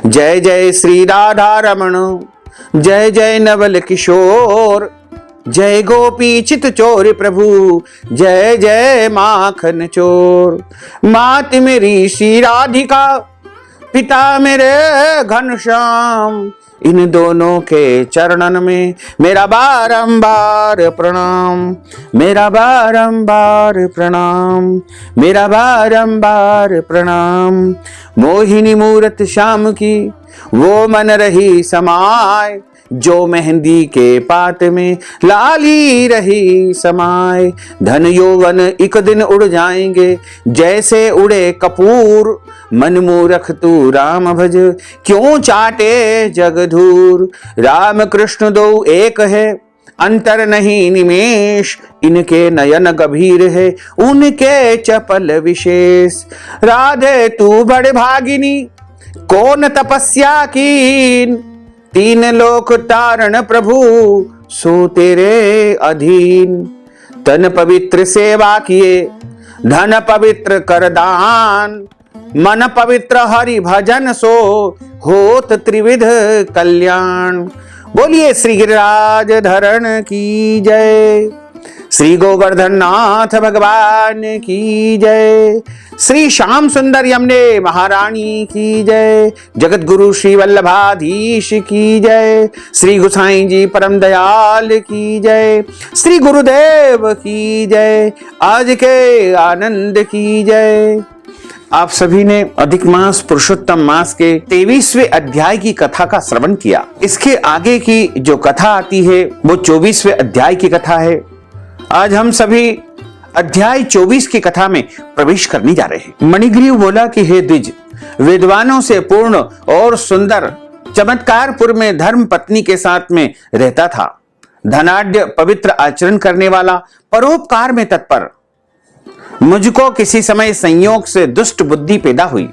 जय जय श्री राधा रमण, जय जय नवल किशोर, जय गोपी चित चोर प्रभु, जय जय माखन चोर। मात मेरी श्री राधिका, पिता मेरे घनश्याम, इन दोनों के चरणन में मेरा बारंबार प्रणाम, मेरा बारंबार प्रणाम, मेरा बारंबार प्रणाम। मोहिनी मूरत श्याम की वो मन रही समाय, जो मेहंदी के पात में लाली रही समाय। धन यौवन एक दिन उड़ जाएंगे जैसे उड़े कपूर, मन मूरख तू राम भज क्यों चाटे जगधूर। राम कृष्ण दो एक है अंतर नहीं निमेष, इनके नयन गंभीर है उनके चपल विशेष। राधे तू बड़ भागिनी कौन तपस्या कीन, तीन लोक तारण प्रभु सो तेरे अधीन। तन पवित्र सेवा किए धन पवित्र कर दान, मन पवित्र हरि भजन सो होत त्रिविध कल्याण। बोलिए श्री गिरिराज धरण की जय, श्री गोवर्धन नाथ भगवान की जय, श्री श्याम सुंदर यमुने महारानी की जय, जगत गुरु श्री वल्लभाधीश की जय, श्री गोसाई जी परम दयाल की जय, श्री गुरुदेव की जय, आज के आनंद की जय। आप सभी ने अधिक मास पुरुषोत्तम मास के 23वें अध्याय की कथा का श्रवण किया। इसके आगे की जो कथा आती है वो 24वें अध्याय की कथा है। आज हम सभी अध्याय 24 की कथा में प्रवेश करने जा रहे हैं। मणिग्रीव बोला कि हे द्विज, विद्वानों से पूर्ण और सुंदर चमत्कारपुर में धर्म पत्नी के साथ में रहता था। धनाढ्य पवित्र आचरण करने वाला, परोपकार में तत्पर। मुझको किसी समय संयोग से दुष्ट बुद्धि पैदा हुई।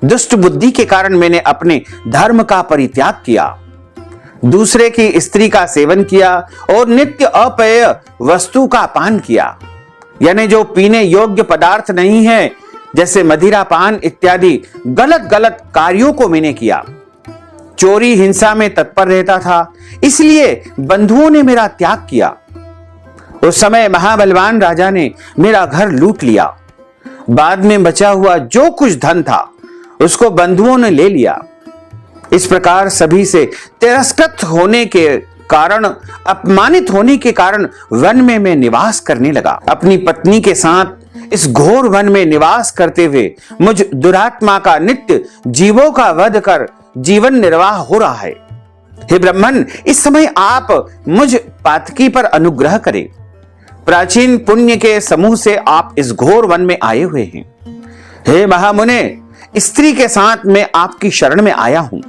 दुष्ट बुद्धि के कारण मैंने अपने धर्म का परित्याग किया, दूसरे की स्त्री का सेवन किया और नित्य अपेय वस्तु का पान किया, यानी जो पीने योग्य पदार्थ नहीं है, जैसे मदिरा पान इत्यादि गलत गलत कार्यों को मैंने किया। चोरी हिंसा में तत्पर रहता था, इसलिए बंधुओं ने मेरा त्याग किया। उस समय महाबलवान राजा ने मेरा घर लूट लिया। बाद में बचा हुआ जो कुछ धन था उसको बंधुओं ने ले लिया। इस प्रकार सभी से तिरस्कृत होने के कारण, अपमानित होने के कारण वन में मैं निवास करने लगा। अपनी पत्नी के साथ इस घोर वन में निवास करते हुए मुझ दुरात्मा का नित्य जीवों का वध कर जीवन निर्वाह हो रहा है। हे ब्रह्मन, इस समय आप मुझ पातकी पर अनुग्रह करें। प्राचीन पुण्य के समूह से आप इस घोर वन में आए हुए हैं। हे महामुने, स्त्री के साथ मैं आपकी शरण में आया हूं।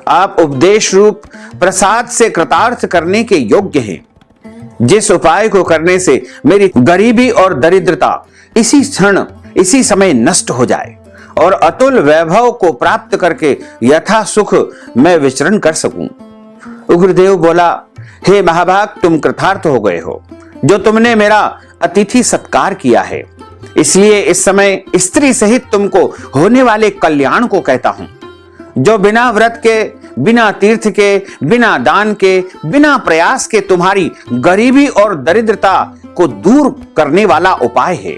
आप उपदेश रूप प्रसाद से कृतार्थ करने के योग्य हैं। जिस उपाय को करने से मेरी गरीबी और दरिद्रता इसी क्षण इसी समय नष्ट हो जाए और अतुल वैभव को प्राप्त करके यथा सुख मैं विचरण कर सकूं। उग्रदेव बोला, हे महाभाग, तुम कृतार्थ हो गए हो जो तुमने मेरा अतिथि सत्कार किया है। इसलिए इस समय स्त्री सहित तुमको होने वाले कल्याण को कहता हूं, जो बिना व्रत के, बिना तीर्थ के, बिना दान के, बिना प्रयास के तुम्हारी गरीबी और दरिद्रता को दूर करने वाला उपाय है।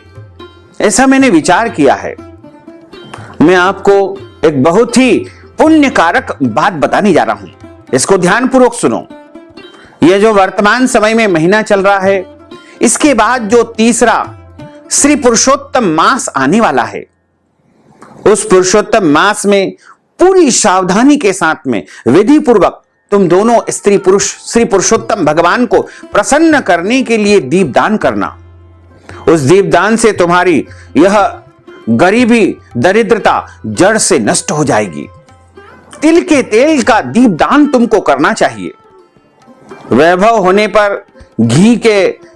ऐसा मैंने विचार किया है। मैं आपको एक बहुत ही पुण्यकारक बात बताने जा रहा हूं, इसको ध्यानपूर्वक सुनो। यह जो वर्तमान समय में महीना चल रहा है, इसके बाद जो तीसरा श्री पुरुषोत्तम मास आने वाला है, उस पुरुषोत्तम मास में पूरी सावधानी के साथ में विधि पूर्वक तुम दोनों स्त्री पुरुष श्री पुरुषोत्तम भगवान को प्रसन्न करने के लिए दीपदान करना। उस दीपदान से तुम्हारी यह गरीबी दरिद्रता जड़ से नष्ट हो जाएगी। तिल के तेल का दीपदान तुमको करना चाहिए। वैभव होने पर घी के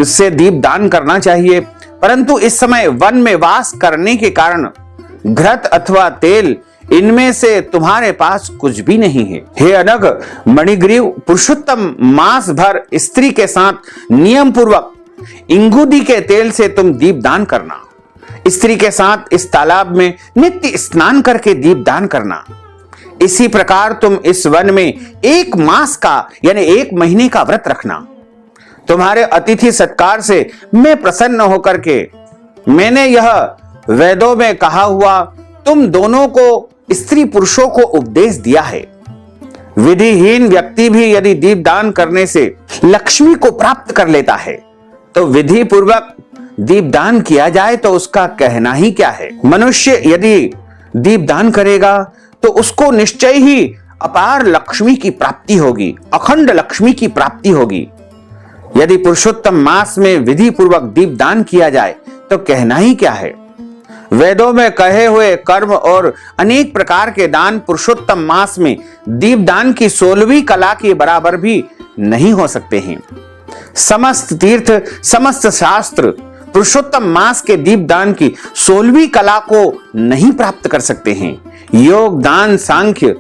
से दीपदान करना चाहिए, परंतु इस समय वन में वास करने के कारण घृत अथवा तेल इनमें से तुम्हारे पास कुछ भी नहीं है। हे अनग मणिग्रीव, पुरुषोत्तम मास भर स्त्री के साथ नियम पूर्वक इंगुदी के तेल से तुम दीपदान करना। स्त्री के साथ इस तालाब में नित्य स्नान करके दीपदान करना। इसी प्रकार तुम इस वन में 1 मास का यानी 1 महीने का व्रत रखना। तुम्हारे अतिथि सत्कार से मैं प्रसन्न होकर के मैंने यह वेदों में कहा हुआ तुम दोनों को स्त्री पुरुषों को उपदेश दिया है। विधिहीन व्यक्ति भी यदि दीपदान करने से लक्ष्मी को प्राप्त कर लेता है तो विधि पूर्वक दीपदान किया जाए तो उसका कहना ही क्या है। मनुष्य यदि दीपदान करेगा तो उसको निश्चय ही अपार लक्ष्मी की प्राप्ति होगी, अखंड लक्ष्मी की प्राप्ति होगी। यदि पुरुषोत्तम मास में विधि पूर्वक दीपदान किया जाए तो कहना ही क्या है। वेदों में कहे हुए कर्म और अनेक प्रकार के दान पुरुषोत्तम मास में दीपदान की 16वीं कला के बराबर भी नहीं हो सकते हैं। समस्त तीर्थ, समस्त शास्त्र पुरुषोत्तम मास के दीपदान की 16वीं कला को नहीं प्राप्त कर सकते हैं। योग, दान, सांख्य,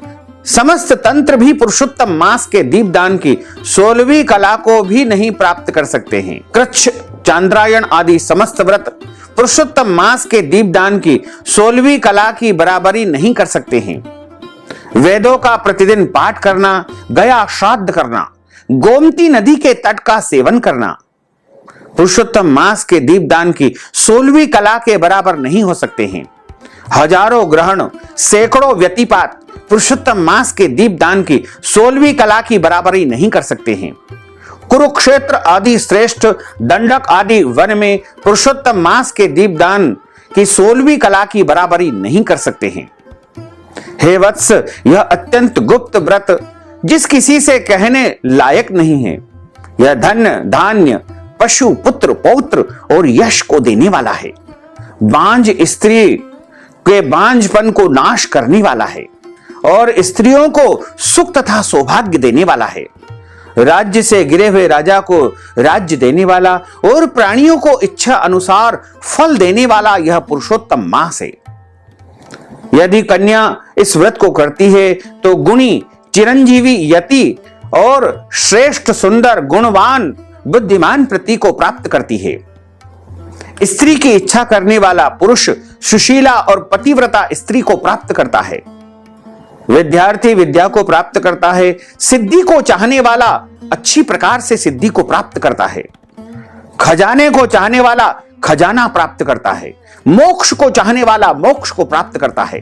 समस्त तंत्र भी पुरुषोत्तम मास के दीपदान की 16वीं कला को भी नहीं प्राप्त कर सकते हैं। कृच्छ, चांद्रायण आदि समस्त व्रत पुरुषोत्तम मास के दीपदान की 16वीं कला की बराबरी नहीं कर सकते हैं। वेदों का प्रतिदिन पाठ करना, गया श्राद्ध करना, गोमती नदी के तट का सेवन करना पुरुषोत्तम मास के दीपदान की 16वीं कला के बराबर नहीं हो सकते हैं। हजारों ग्रहण, सैकड़ों व्यतिपात पुरुषोत्तम मास के दीपदान की 16वीं कला की बराबरी नहीं कर सकते हैं। कुरुक्षेत्र आदि श्रेष्ठ दंडक आदि वन में पुरुषोत्तम मास के दीपदान की 16वीं कला की बराबरी नहीं कर सकते हैं। हे वत्स, यह अत्यंत गुप्त व्रत जिस किसी से कहने लायक नहीं है। यह धन, धान्य, पशु, पुत्र, पौत्र और यश को देने वाला है। बांझ स्त्री के बांझपन को नाश करने वाला है और स्त्रियों को सुख तथा सौभाग्य देने वाला है। राज्य से गिरे हुए राजा को राज्य देने वाला और प्राणियों को इच्छा अनुसार फल देने वाला यह पुरुषोत्तम मास है। यदि कन्या इस व्रत को करती है तो गुणी, चिरंजीवी, यति और श्रेष्ठ, सुंदर, गुणवान, बुद्धिमान पति को प्राप्त करती है। स्त्री की इच्छा करने वाला पुरुष सुशीला और पतिव्रता स्त्री को प्राप्त करता है। विद्यार्थी विद्या को प्राप्त करता है। सिद्धि को चाहने वाला अच्छी प्रकार से सिद्धि को प्राप्त करता है। खजाने को चाहने वाला खजाना प्राप्त करता है। मोक्ष को चाहने वाला मोक्ष को प्राप्त करता है।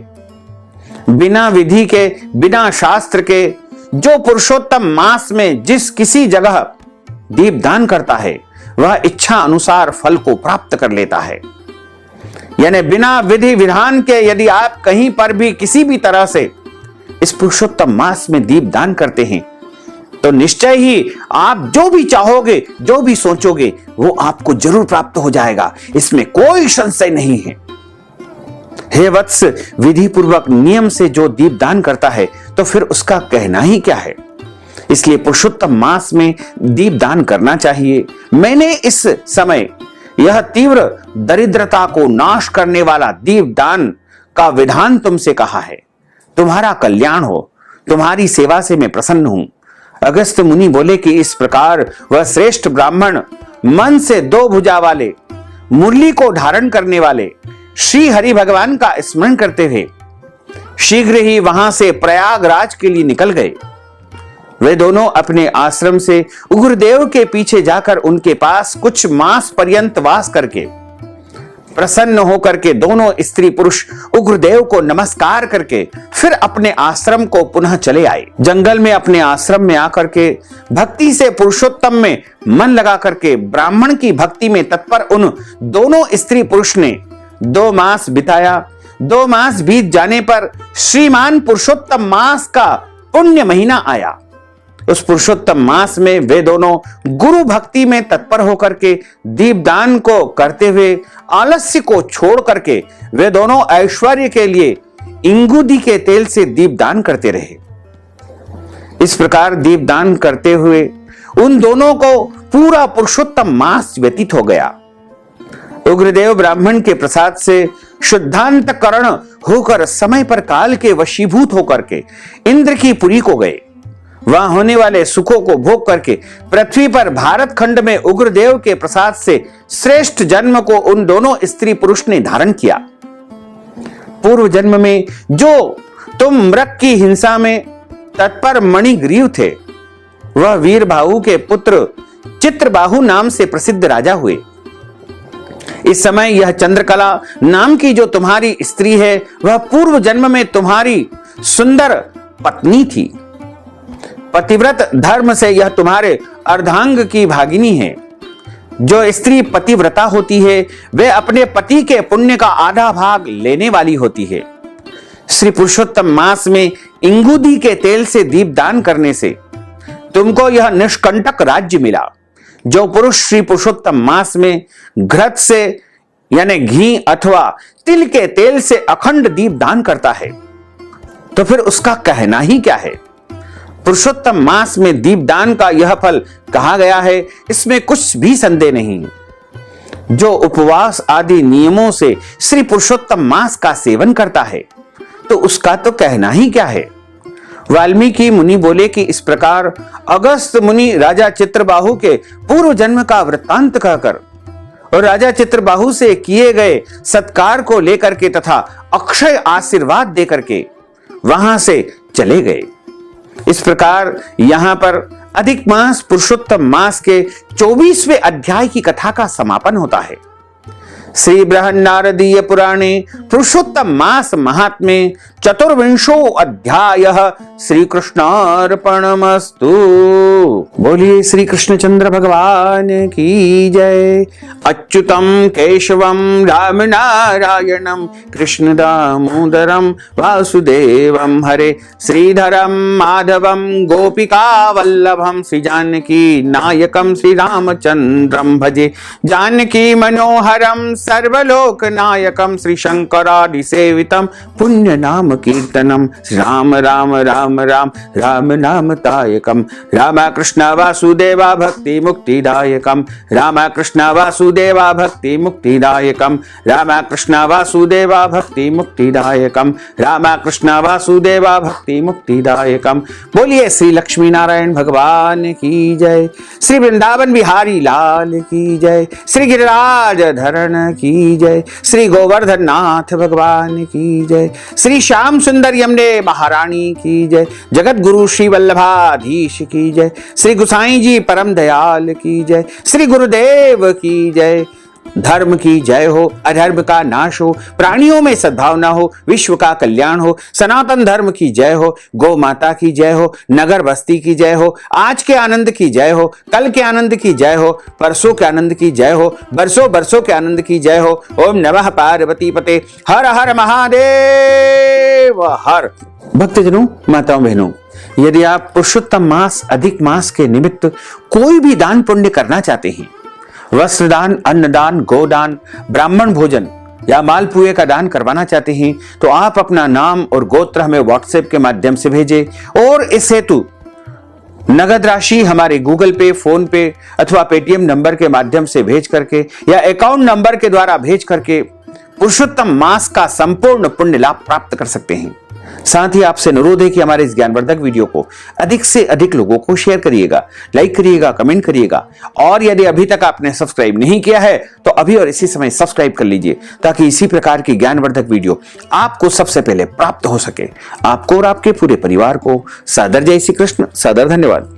बिना विधि के, बिना शास्त्र के जो पुरुषोत्तम मास में जिस किसी जगह दीपदान करता है वह इच्छा अनुसार फल को प्राप्त कर लेता है। यानी बिना विधि विधान के यदि आप कहीं पर भी किसी भी तरह से इस पुरुषोत्तम मास में दीपदान करते हैं तो निश्चय ही आप जो भी चाहोगे, जो भी सोचोगे वो आपको जरूर प्राप्त हो जाएगा, इसमें कोई संशय नहीं है। हे वत्स, विधि पूर्वक नियम से जो दीपदान करता है तो फिर उसका कहना ही क्या है। इसलिए पुरुषोत्तम मास में दीपदान करना चाहिए। मैंने इस समय यह तीव्र दरिद्रता को नाश करने वाला दीपदान का विधान तुमसे कहा है। तुम्हारा कल्याण हो, तुम्हारी सेवा से मैं प्रसन्न हूं। अगस्त्य मुनि बोले कि इस प्रकार वह श्रेष्ठ ब्राह्मण मन से 2 भुजा वाले, मुरली को धारण करने वाले श्री हरि भगवान का स्मरण करते हुए शीघ्र ही वहां से प्रयागराज के लिए निकल गए। वे दोनों अपने आश्रम से उग्रदेव के पीछे जाकर उनके पास कुछ मास पर्यंत वास करके प्रसन्न होकर के दोनों स्त्री पुरुष उग्रदेव को नमस्कार करके फिर अपने आश्रम को पुनः चले आए। जंगल में अपने आश्रम में आकर के भक्ति से पुरुषोत्तम में मन लगा करके ब्राह्मण की भक्ति में तत्पर उन दोनों स्त्री पुरुष ने 2 मास बिताया। 2 मास बीत जाने पर श्रीमान पुरुषोत्तम मास का पुण्य महीना आया। उस पुरुषोत्तम मास में वे दोनों गुरु भक्ति में तत्पर होकर के दीपदान को करते हुए आलस्य को छोड़ करके वे दोनों ऐश्वर्य के लिए इंगुदी के तेल से दीपदान करते रहे। इस प्रकार दीपदान करते हुए उन दोनों को पूरा पुरुषोत्तम मास व्यतीत हो गया। उग्रदेव ब्राह्मण के प्रसाद से शुद्धांतकरण होकर समय पर काल के वशीभूत होकर के इंद्र की पुरी को गए। वहां होने वाले सुखों को भोग करके पृथ्वी पर भारत खंड में उग्रदेव के प्रसाद से श्रेष्ठ जन्म को उन दोनों स्त्री पुरुष ने धारण किया। पूर्व जन्म में जो तुम मृग की हिंसा में तत्पर मणिग्रीव थे। वह वीरबाहु के पुत्र चित्रबाहु नाम से प्रसिद्ध राजा हुए। इस समय यह चंद्रकला नाम की जो तुम्हारी स्त्री है, वह पूर्व जन्म में तुम्हारी सुंदर पत्नी थी। पतिव्रत धर्म से यह तुम्हारे अर्धांग की भागिनी है। जो स्त्री पतिव्रता होती है, वे अपने पति के पुण्य का आधा भाग लेने वाली होती है। श्री पुरुषोत्तम मास में इंगुदी के तेल से दीपदान करने से तुमको यह निष्कंटक राज्य मिला। जो पुरुष श्री पुरुषोत्तम मास में घृत से यानी घी अथवा तिल के तेल से अखंड दीप दान करता है, तो फिर उसका कहना ही क्या है। पुरुषोत्तम मास में दीपदान का यह फल कहा गया है, इसमें कुछ भी संदेह नहीं। जो उपवास आदि नियमों से श्री पुरुषोत्तम मास का सेवन करता है, तो उसका तो कहना ही क्या है। वाल्मीकि मुनि बोले कि इस प्रकार अगस्त मुनि राजा चित्रबाहु के पूर्व जन्म का वृत्तांत कहकर और राजा चित्रबाहु से किए गए सत्कार को लेकर के तथा अक्षय आशीर्वाद देकर के वहां से चले गए। इस प्रकार यहां पर अधिक मास पुरुषोत्तम मास के 24वें अध्याय की कथा का समापन होता है। श्री बृहन्नारदीय पुराणे पुरुषोत्तम मास महात्म्ये 24वां अध्यायः श्री कृष्णार्पणमस्तु। बोलिए श्री कृष्णचंद्र भगवान की जय। अच्युतम केशवम राम नारायणम कृष्ण दामोदरम वासुदेवम हरे श्रीधरम माधवम गोपिका वल्लभम श्री जानकी नायकम श्री रामचंद्रम भजे। जानकी मनोहरम सर्वलोक नायकम श्री शंकरादि सेवितम पुण्य नाम कीर्तनम राम राम राम राम राम नाम तायकम राम कृष्ण वासुदेवा भक्ति मुक्तिदायकम राम कृष्ण वासुदेवा भक्ति मुक्तिदायकम राम कृष्ण वासुदेवा भक्ति मुक्तिदायकम राम कृष्ण वासुदेवा भक्ति मुक्तिदायकम। बोलिए श्री लक्ष्मी नारायण भगवान की जय। श्री वृंदावन बिहारी लाल की जय। श्री गिरिराज धरण की जय। श्री गोवर्धन नाथ भगवान की जय। श्री श्याम सुंदर यमुने महारानी की जय। जगत गुरु श्री वल्लभाधीश की जय। श्री गुसाई जी परम दयाल की जय। श्री गुरुदेव की जय। धर्म की जय हो, अधर्म का नाश हो, प्राणियों में सद्भावना हो, विश्व का कल्याण हो। सनातन धर्म की जय हो, गौ माता की जय हो, नगर बस्ती की जय हो, आज के आनंद की जय हो, कल के आनंद की जय हो, परसों के आनंद की जय हो, बरसों बरसों के आनंद की जय हो। ओम नमः पार्वती पते हर हर महादेव हर। भक्तजनों, माताओं बहनों, यदि आप पुरुषोत्तम मास अधिक मास के निमित्त कोई भी दान पुण्य करना चाहते हैं, वस्त्रदान, अन्नदान, गोदान, ब्राह्मण भोजन या मालपुए का दान करवाना चाहते हैं, तो आप अपना नाम और गोत्र हमें व्हाट्सएप के माध्यम से भेजें और इस हेतु नगद राशि हमारे गूगल पे, फोन पे अथवा पेटीएम नंबर के माध्यम से भेज करके या अकाउंट नंबर के द्वारा भेज करके पुरुषोत्तम मास का संपूर्ण पुण्य लाभ प्राप्त कर सकते हैं। साथ ही आपसे अनुरोध है कि हमारे इस ज्ञानवर्धक वीडियो को अधिक से अधिक लोगों को शेयर करिएगा, लाइक करिएगा, कमेंट करिएगा और यदि अभी तक आपने सब्सक्राइब नहीं किया है तो अभी और इसी समय सब्सक्राइब कर लीजिए, ताकि इसी प्रकार की ज्ञानवर्धक वीडियो आपको सबसे पहले प्राप्त हो सके। आपको और आपके पूरे परिवार को सादर जय श्री कृष्ण, सादर धन्यवाद।